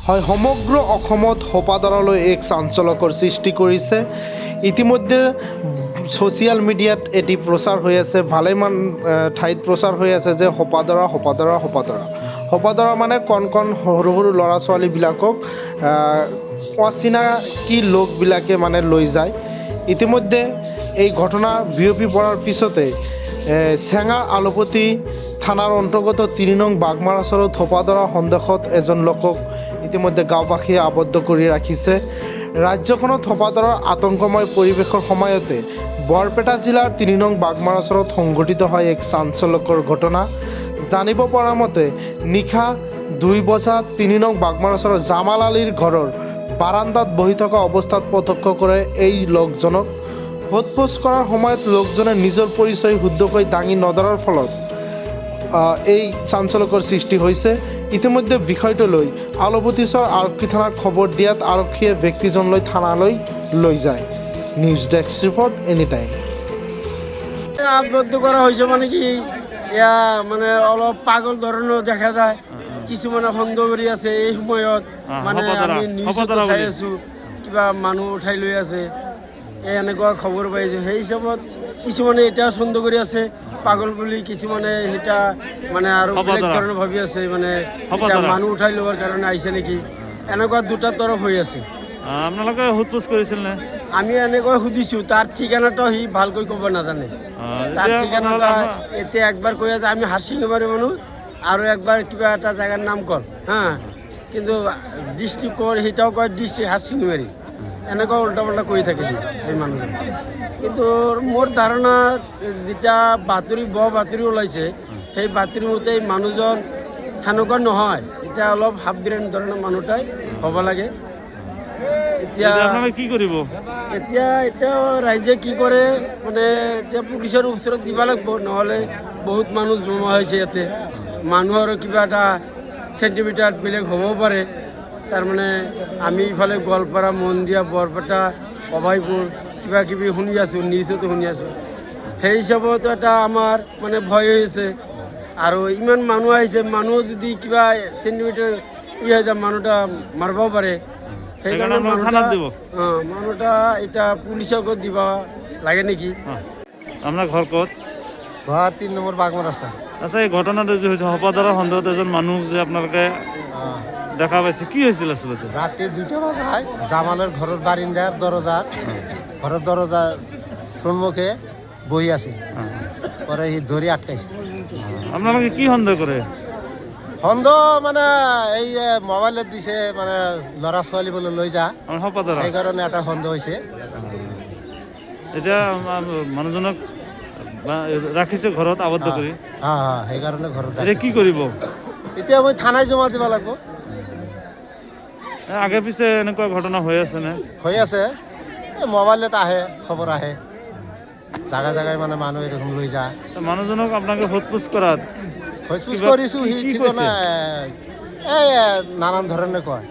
হয় সমগ্ৰ অসমত সোপাধৰালৈ এক চাঞ্চলকৰ সৃষ্টি কৰিছে। ইতিমধ্যে ছ'চিয়েল মিডিয়াত এটি প্ৰচাৰ হৈ আছে, ভালেমান ঠাইত প্ৰচাৰ হৈ আছে যে সোপাধৰা মানে কণ সৰু সৰু ল'ৰা ছোৱালীবিলাকক অচিনাকি লোকবিলাকে মানে লৈ যায়। ইতিমধ্যে এই ঘটনা বিয়পি পৰাৰ পিছতে চেঙাৰ আলুপতি থানাৰ অন্তৰ্গত ৩ নং বাগমাৰা ওচৰত সোপাধৰা সন্দেহত এজন লোকক ইতিমধ্যে গাঁওবাসীয়ে আবদ্ধ কৰি ৰাখিছে। ৰাজ্যখনত সোপাধৰাৰ আতংকময় পৰিৱেশৰ সময়তে বৰপেটা জিলাৰ ৩ নং বাগমাৰা ওচৰত সংঘটিত হয় এক চাঞ্চল্যকৰ ঘটনা। জানিব পৰা মতে নিশা ২ বজাত ৩ নং বাগমাৰা ওচৰৰ জামাল আলীৰ ঘৰৰ বাৰান্দাত বহি থকা অৱস্থাত প্ৰত্যক্ষ কৰে এই লোকজনক। সোধ-পোছ কৰাৰ সময়ত লোকজনে নিজৰ পৰিচয় শুদ্ধকৈ দাঙি নধৰাৰ ফলত এই চাঞ্চল্যকৰ সৃষ্টি হৈছে। ইতিমধ্যে বিষয়টো লৈ আলুপতিচৰ আৰক্ষী থানাক খবৰ দিয়াত আৰক্ষীয়ে ব্যক্তিজনলৈ থানালৈ লৈ যায়। News desk report any time. আবদ্ধ কৰা হয়েছে মানে কি এয়া মানে অলপ পাগল ধৰণৰ দেখা যায়। কিছুমানে সন্দেহ কৰি আছে এই সময়ত মানে আমি নিউজত চাই আছো কিবা মানুহ উঠাই লৈ আছে, এনেকুৱা খবৰ পাইছোঁ। সেই হিচাপত কিছুমানে এতিয়া সন্দেহ কৰি আছে পাগল বুলি, কিছুমানে এটা মানে আৰু বেলেগ ধৰণৰ ভাবি আছে মানে মানুহ উঠাই লোৱাৰ কাৰণে আহিছে নেকি, এনেকুৱা দুটা তৰফ হৈ আছে। আপোনালোকে সোধ-পোছ কৰিছিল নে? আমি এনেকৈ সুধিছোঁ, তাৰ ঠিকনাটো সি ভালকৈ ক'ব নাজানে। তাৰ ঠিকনাটা এতিয়া একবাৰ কৈ আছে আমি হাৰচিঙিবাৰী মানুহ, আৰু একবাৰ কিবা এটা জেগাৰ নাম কল হা, কিন্তু ডিষ্ট্ৰিক্ট কয় সেইটাও কয় ডিষ্ট্ৰিক্ট হাৰচিঙিবাৰী, এনেকুৱা উল্টা পাল্টা কৰি থাকে সেই মানুহজন। কিন্তু মোৰ ধাৰণা যেতিয়া বাতৰি ওলাইছে সেই বাতৰি মতে এই মানুহজন সেনেকুৱা নহয়, এতিয়া অলপ সাৱধান ধৰণৰ মানুহটাই হ'ব লাগে। এতিয়া কি কৰিব? এতিয়া ৰাইজে কি কৰে মানে এতিয়া পুলিচৰ ওচৰত দিব লাগিব, নহ'লে বহুত মানুহ জমা হৈছে ইয়াতে, মানুহৰ কিবা এটা চেণ্টিমিটাৰ বেলেগ হ'বও পাৰে। তাৰমানে আমি ইফালে গোৱালপাৰা, মন্দিয়া, বৰপেটা, অভয়পুৰ কিবা কিবি শুনি আছোঁ, নিউজতো শুনি আছোঁ। সেই হিচাপত এটা আমাৰ মানে ভয় হৈছে, আৰু ইমান মানুহ আহিছে, মানুহ যদি কিবা চেণ্টিমিটাৰ হৈ যায় মানুহটা মাৰিবও পাৰে। সেইকাৰণে মানুহটা এতিয়া পুলিচকো দিব লাগে নেকি। আপোনাৰ ঘৰ ক'ত? ঘৰ ৩ নম্বৰ বাগমাৰা আছে। আচ্ছা, এই ঘটনাটো যে হৈছে সোপাধৰা সন্দেহত এজন মানুহ যে আপোনালোকে দেখা পাইছে, কি হৈছিল আচলতে? ৰাতি ২টা বজাত জামালৰ ঘৰৰ বাৰিন্দাৰ ঘৰৰ দৰজাৰ সন্মুখে বহি আছে, পৰে সি ধৰি আটকাইছে। আপোনালোকে কি সন্দেহ কৰে? সন্দেহ মানে এই মোবাইলত দিছে মানে ল'ৰা ছোৱালী বোলে লৈ যা, সেইকাৰণে এটা সন্দেহ হৈছে। এতিয়া মানুহজনক ৰাখিছে ঘৰত আবদ্ধ কৰি, সেইকাৰণে ঘৰত। এতিয়া কি কৰিব? এতিয়া মই থানায় জমা দিব লাগিব। আগে পিছে এনেকুৱা ঘটনা হৈ আছে নে? হৈ আছে, মোবাইলত আহে, খবৰ আহে, জাগাই জাগাই মানে মানুহ এৰকম লৈ যায়। মানুহজনক আপোনালোকে সোধ-পোছ কৰাত সোধ-পোছ কৰিছোঁ, সি ঠিকনা এই নানান ধৰণে কয়।